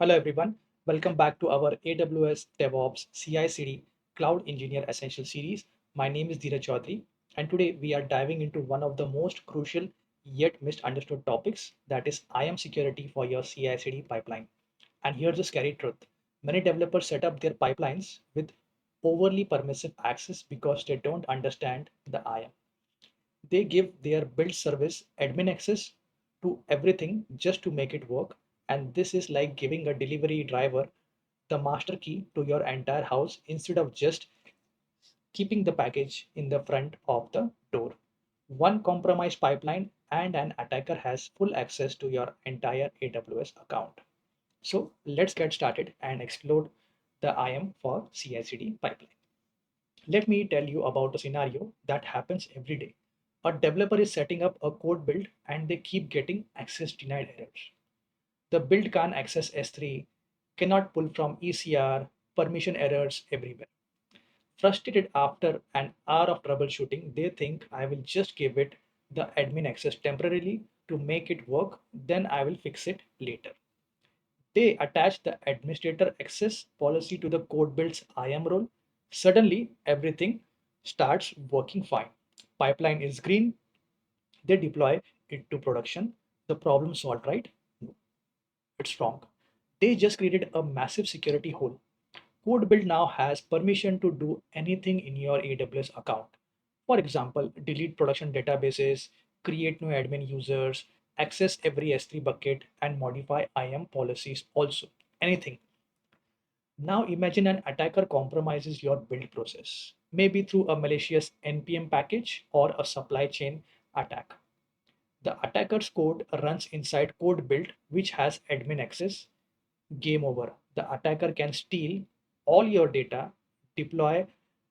Hello everyone, welcome back to our AWS DevOps CI/CD Cloud Engineer Essential series. My name is Dheerajchoudhary, and today we are diving into one of the most crucial yet misunderstood topics, that is IAM security for your CI/CD pipeline. And here's the scary truth. Many developers set up their pipelines with overly permissive access because they don't understand the IAM. They give their build service admin access to everything just to make it work. And this is like giving a delivery driver the master key to your entire house instead of just keeping the package in the front of the door. One compromised pipeline and an attacker has full access to your entire AWS account. So let's get started and explore the IAM for CI/CD pipeline. Let me tell you about a scenario that happens every day. A developer is setting up a code build and they keep getting access denied errors. The build can't access S3, cannot pull from ECR, permission errors everywhere. Frustrated after an hour of troubleshooting, they think I will just give it the admin access temporarily to make it work, then I will fix it later. They attach the administrator access policy to the code builds IAM role. Suddenly, everything starts working fine. Pipeline is green. They deploy it to production. The problem solved, right? No, it's wrong. They just created a massive security hole. Code build now has permission to do anything in your AWS account. For example, delete production databases, create new admin users, access every S3 bucket, and modify IAM policies also. Anything. Now imagine an attacker compromises your build process, maybe through a malicious npm package or a supply chain attack. The attacker's code runs inside code build, which has admin access. Game over. The attacker can steal all your data, deploy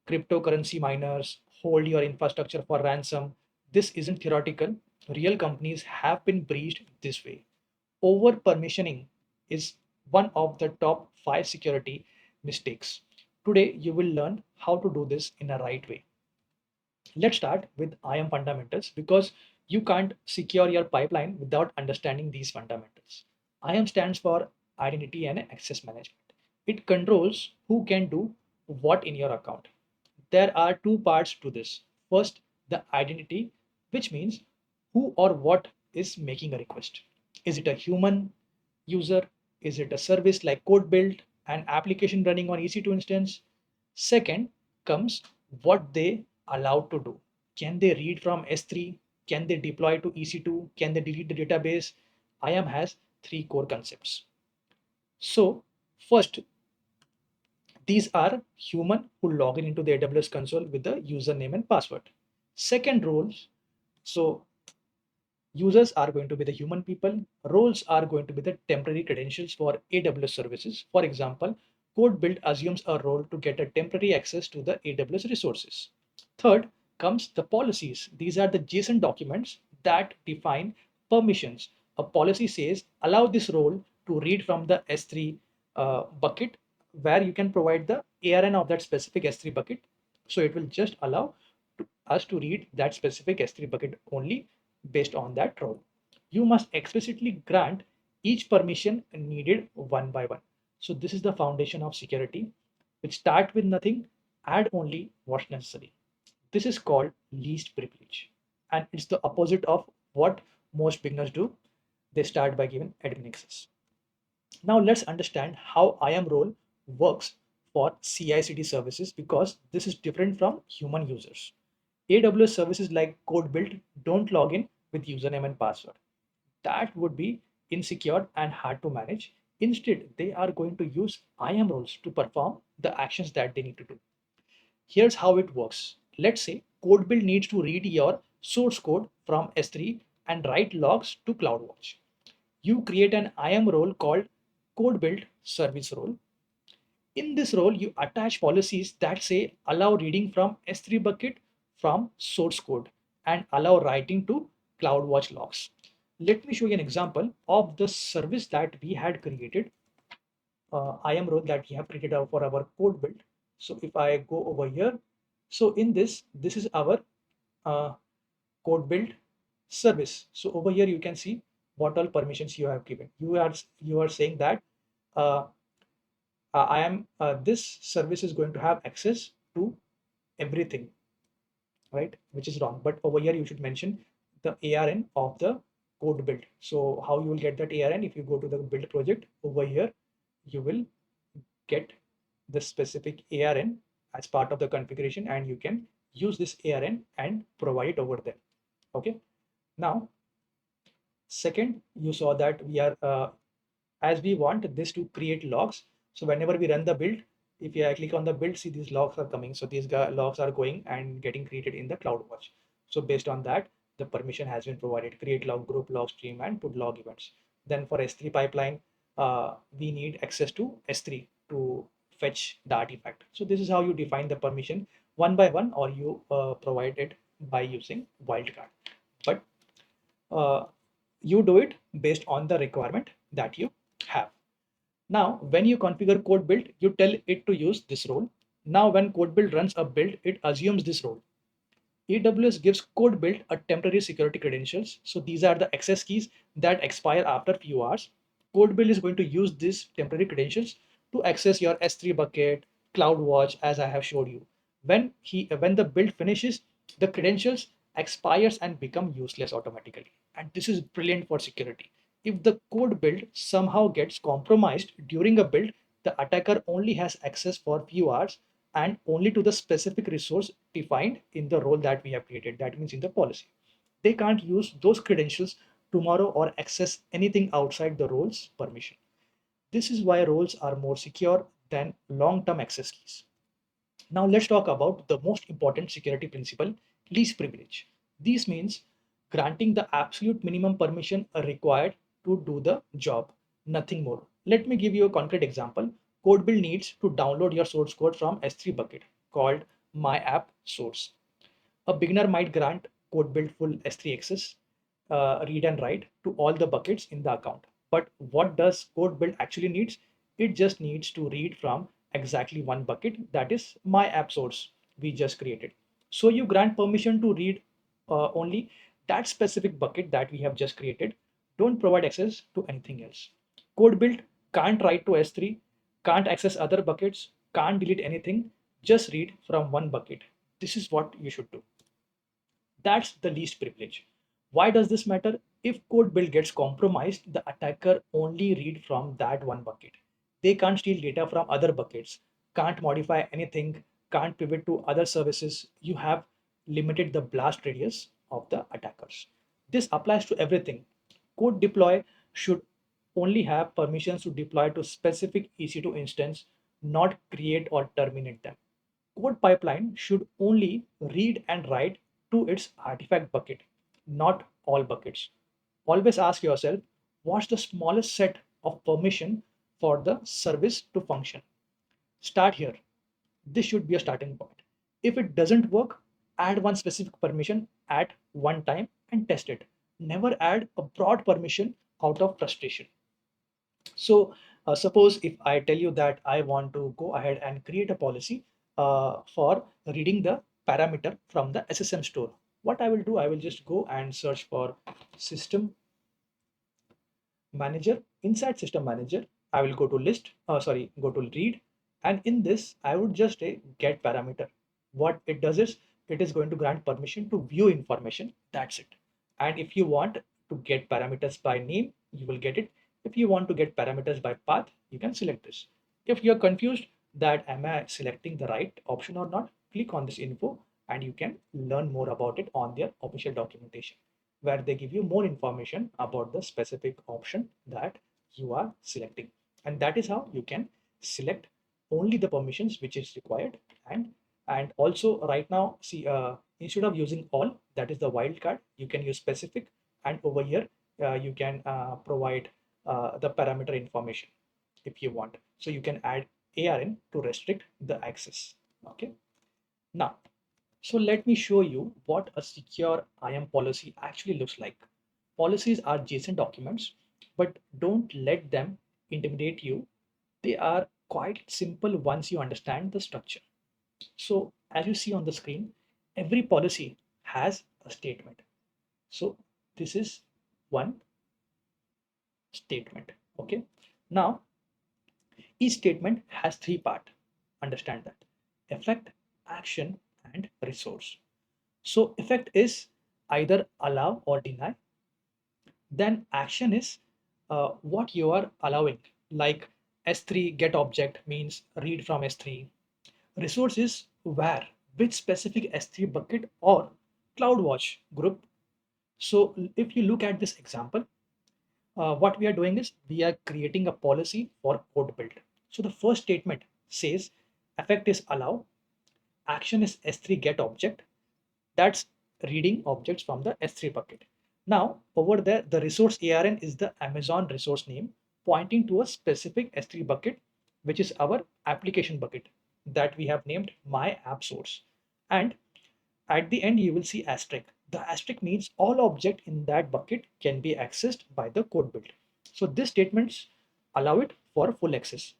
cryptocurrency miners, hold your infrastructure for ransom. This isn't theoretical. Real companies have been breached this way. Over permissioning is one of the top 5 security mistakes. Today, you will learn how to do this in a right way. Let's start with IAM fundamentals because you can't secure your pipeline without understanding these fundamentals. IAM stands for Identity and Access Management. It controls who can do what in your account. There are two parts to this. First, the identity, which means who or what is making a request. Is it a human user? Is it a service like CodeBuild, an application running on EC2 instance? Second comes what they allowed to do. Can they read from S3? Can they deploy to EC2? Can they delete the database? IAM has three core concepts. So first, these are human who log in into the AWS console with the username and password. Second, roles. So users are going to be the human people. Roles are going to be the temporary credentials for AWS services. For example, code build assumes a role to get a temporary access to the AWS resources. Third comes the policies. These are the JSON documents that define permissions. A policy says allow this role to read from the S3 bucket, where you can provide the ARN of that specific S3 bucket. So it will just allow us to read that specific S3 bucket only based on that role. You must explicitly grant each permission needed one by one. So this is the foundation of security, which start with nothing, add only what's necessary. This is called least privilege. And it's the opposite of what most beginners do. They start by giving admin access. Now let's understand how IAM role works for CI/CD services because this is different from human users. AWS services like CodeBuild don't log in with username and password. That would be insecure and hard to manage. Instead, they are going to use IAM roles to perform the actions that they need to do. Here's how it works. Let's say CodeBuild needs to read your source code from S3 and write logs to CloudWatch. You create an IAM role called CodeBuild service role. In this role, you attach policies that say allow reading from S3 bucket from source code and allow writing to CloudWatch logs. Let me show you an example of the service that we had created, IAM role that we have created for our code build. So if I go over here, so in this is our uh, code build service. So over here you can see what all permissions you have given. You are saying that this service is going to have access to everything, right? Which is wrong. But over here, you should mention the ARN of the code build. So how you will get that ARN? If you go to the build project over here, you will get the specific ARN as part of the configuration, and you can use this ARN and provide it over there. Okay. Now, second, you saw that we are as we want this to create logs. So whenever we run the build, if I click on the build, see these logs are coming. So these logs are going and getting created in the CloudWatch. So based on that, the permission has been provided: create log, group log stream, and put log events. Then for S3 pipeline, we need access to S3 to fetch the artifact. So this is how you define the permission one by one, or you provide it by using wildcard. But uh, you do it based on the requirement that you have. Now, when you configure CodeBuild, you tell it to use this role. Now, when CodeBuild runs a build, it assumes this role. AWS gives CodeBuild a temporary security credentials. So these are the access keys that expire after few hours. CodeBuild is going to use these temporary credentials to access your S3 bucket, CloudWatch, as I have showed you. When the build finishes, the credentials expires and become useless automatically. And this is brilliant for security. If the code build somehow gets compromised during a build, the attacker only has access for few hours and only to the specific resource defined in the role that we have created. That means in the policy. They can't use those credentials tomorrow or access anything outside the role's permission. This is why roles are more secure than long-term access keys. Now let's talk about the most important security principle, least privilege. This means granting the absolute minimum permission required to do the job, nothing more. Let me give you a concrete example. CodeBuild needs to download your source code from S3 bucket called my app source. A beginner might grant CodeBuild full S3 access, read and write to all the buckets in the account. But what does CodeBuild actually needs? It just needs to read from exactly one bucket, that is my app source we just created. So you grant permission to read only that specific bucket that we have just created. Don't provide access to anything else. CodeBuild can't write to S3, can't access other buckets, can't delete anything, just read from one bucket. This is what you should do. That's the least privilege. Why does this matter? If code build gets compromised, the attacker only read from that one bucket. They can't steal data from other buckets, can't modify anything, can't pivot to other services. You have limited the blast radius of the attackers. This applies to everything. Code deploy should only have permissions to deploy to specific EC2 instance, not create or terminate them. Code pipeline should only read and write to its artifact bucket, not all buckets. Always ask yourself, what's the smallest set of permission for the service to function? Start here. This should be a starting point. If it doesn't work, add one specific permission at one time and test it. Never add a broad permission out of frustration. So suppose if I tell you that I want to go ahead and create a policy for reading the parameter from the SSM store. What I will do, I will just go and search for system manager. Inside system manager, I will go to list, go to read. And in this, I would just say get parameter. What it does is it is going to grant permission to view information. That's it. And if you want to get parameters by name, you will get it. If you want to get parameters by path, you can select this. If you're confused that am I selecting the right option or not, click on this info and you can learn more about it on their official documentation, where they give you more information about the specific option that you are selecting. And that is how you can select only the permissions which is required. And also right now, see, instead of using all, that is the wildcard, you can use specific. And over here, you can provide the parameter information if you want. So you can add ARN to restrict the access. Okay. Now, so let me show you what a secure IAM policy actually looks like. Policies are JSON documents, but don't let them intimidate you. They are quite simple once you understand the structure. So as you see on the screen, every policy has a statement. So this is one statement. Okay. Now Each statement has three parts. Understand that. Effect, action, and resource. So effect is either allow or deny. Then action is what you are allowing. Like S3 get object means read from S3. Resource is where, which specific S3 bucket or CloudWatch group. So if you look at this example, what we are doing is we are creating a policy for code build. So the first statement says effect is allow, action is S3 get object, that's reading objects from the S3 bucket. Now over there, the resource ARN is the Amazon resource name pointing to a specific S3 bucket, which is our application bucket that we have named my app source. And at the end, you will see asterisk. The asterisk means all object in that bucket can be accessed by the code build. So these statements allow it for full access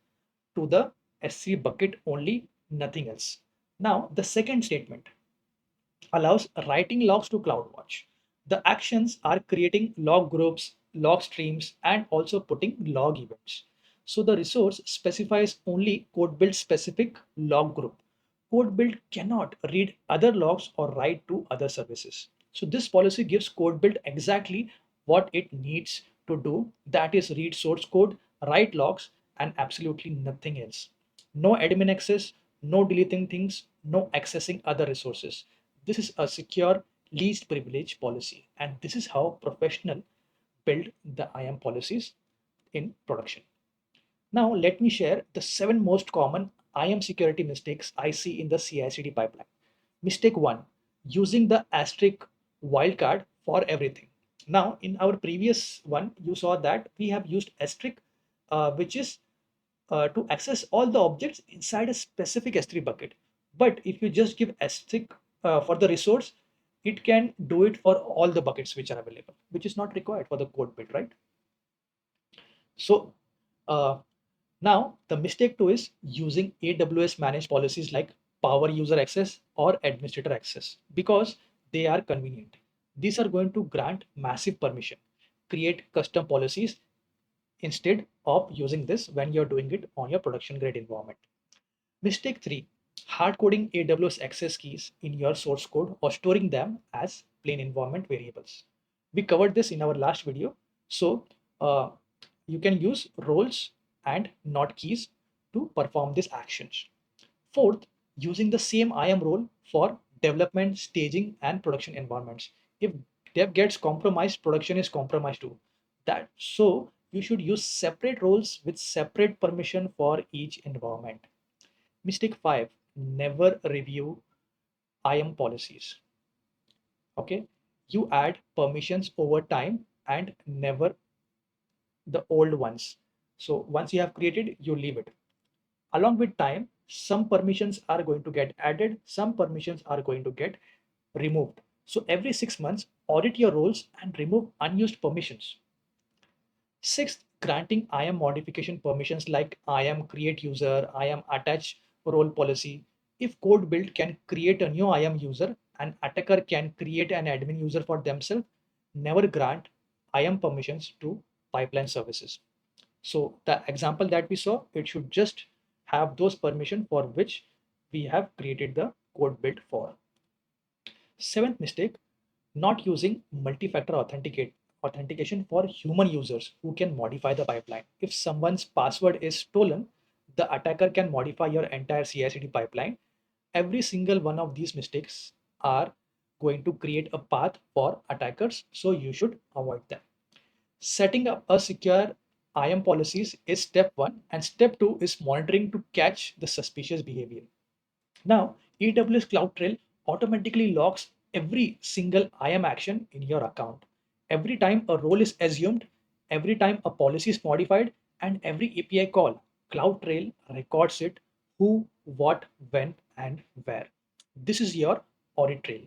to the S3 bucket only, nothing else. Now the second statement allows writing logs to CloudWatch. The actions are creating log groups, log streams, and also putting log events. So the resource specifies only code build specific log group. Code build cannot read other logs or write to other services. So this policy gives code build exactly what it needs to do, that is read source code, write logs, and absolutely nothing else. No admin access, no deleting things, no accessing other resources. This is a secure least privilege policy, and this is how professional build the IAM policies in production. Now, let me share the 7 most common IAM security mistakes I see in the CI/CD pipeline. Mistake 1, using the asterisk wildcard for everything. Now, in our previous one, you saw that we have used asterisk, which is to access all the objects inside a specific S3 bucket. But if you just give asterisk for the resource, it can do it for all the buckets which are available, which is not required for the code build, right? So uh, now the mistake two is using AWS managed policies like power user access or administrator access because they are convenient. These are going to grant massive permission, create custom policies instead of using this when you're doing it on your production grade environment. Mistake 3, hard coding AWS access keys in your source code or storing them as plain environment variables. We covered this in our last video. So uh, you can use roles and not keys to perform these actions. Fourth, using the same IAM role for development, staging, and production environments. If dev gets compromised, production is compromised too. That so you should use separate roles with separate permission for each environment. Mistake 5, never review IAM policies. Okay, you add permissions over time and never the old ones. So once you have created, you leave it. Along with time, some permissions are going to get added, some permissions are going to get removed. So every 6 months, audit your roles and remove unused permissions. Sixth, granting IAM modification permissions like IAM create user, IAM attach role policy. If code build can create a new IAM user, an attacker can create an admin user for themselves, never grant IAM permissions to pipeline services. So the example that we saw, it should just have those permission for which we have created the code build for. Seventh mistake, not using multi-factor authentication for human users who can modify the pipeline. If someone's password is stolen, the attacker can modify your entire CI/CD pipeline. Every single one of these mistakes are going to create a path for attackers, so you should avoid them. Setting up a secure IAM policies is step 1, and step 2 is monitoring to catch the suspicious behavior. Now, AWS CloudTrail automatically logs every single IAM action in your account. Every time a role is assumed, every time a policy is modified, and every API call, CloudTrail records it who, what, when, and where. This is your audit trail.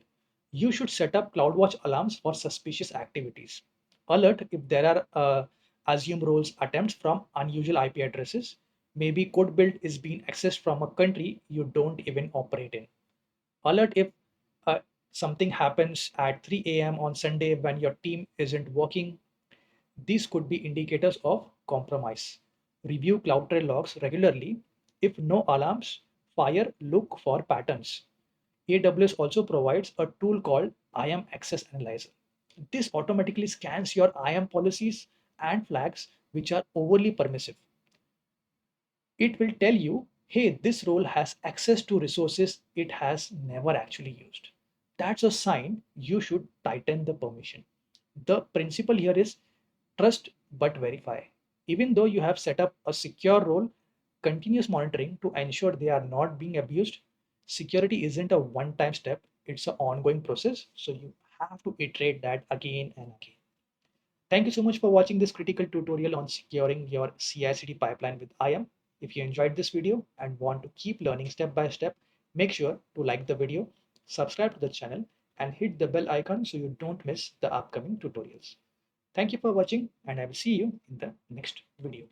You should set up CloudWatch alarms for suspicious activities. Alert if there are assume roles attempts from unusual IP addresses. Maybe code build is being accessed from a country you don't even operate in. Alert if uh, something happens at 3 a.m. on Sunday when your team isn't working. These could be indicators of compromise. Review CloudTrail logs regularly. If no alarms, fire, look for patterns. AWS also provides a tool called IAM Access Analyzer. This automatically scans your IAM policies and flags which are overly permissive. It will tell you, hey, this role has access to resources it has never actually used. That's a sign you should tighten the permission. The principle here is trust but verify. Even though you have set up a secure role, continuous monitoring to ensure they are not being abused. Security isn't a one time step, it's an ongoing process. So you have to iterate that again and again. Thank you so much for watching this critical tutorial on securing your CI/CD pipeline with IAM. If you enjoyed this video and want to keep learning step by step, make sure to like the video, subscribe to the channel, and hit the bell icon so you don't miss the upcoming tutorials. Thank you for watching, and I will see you in the next video.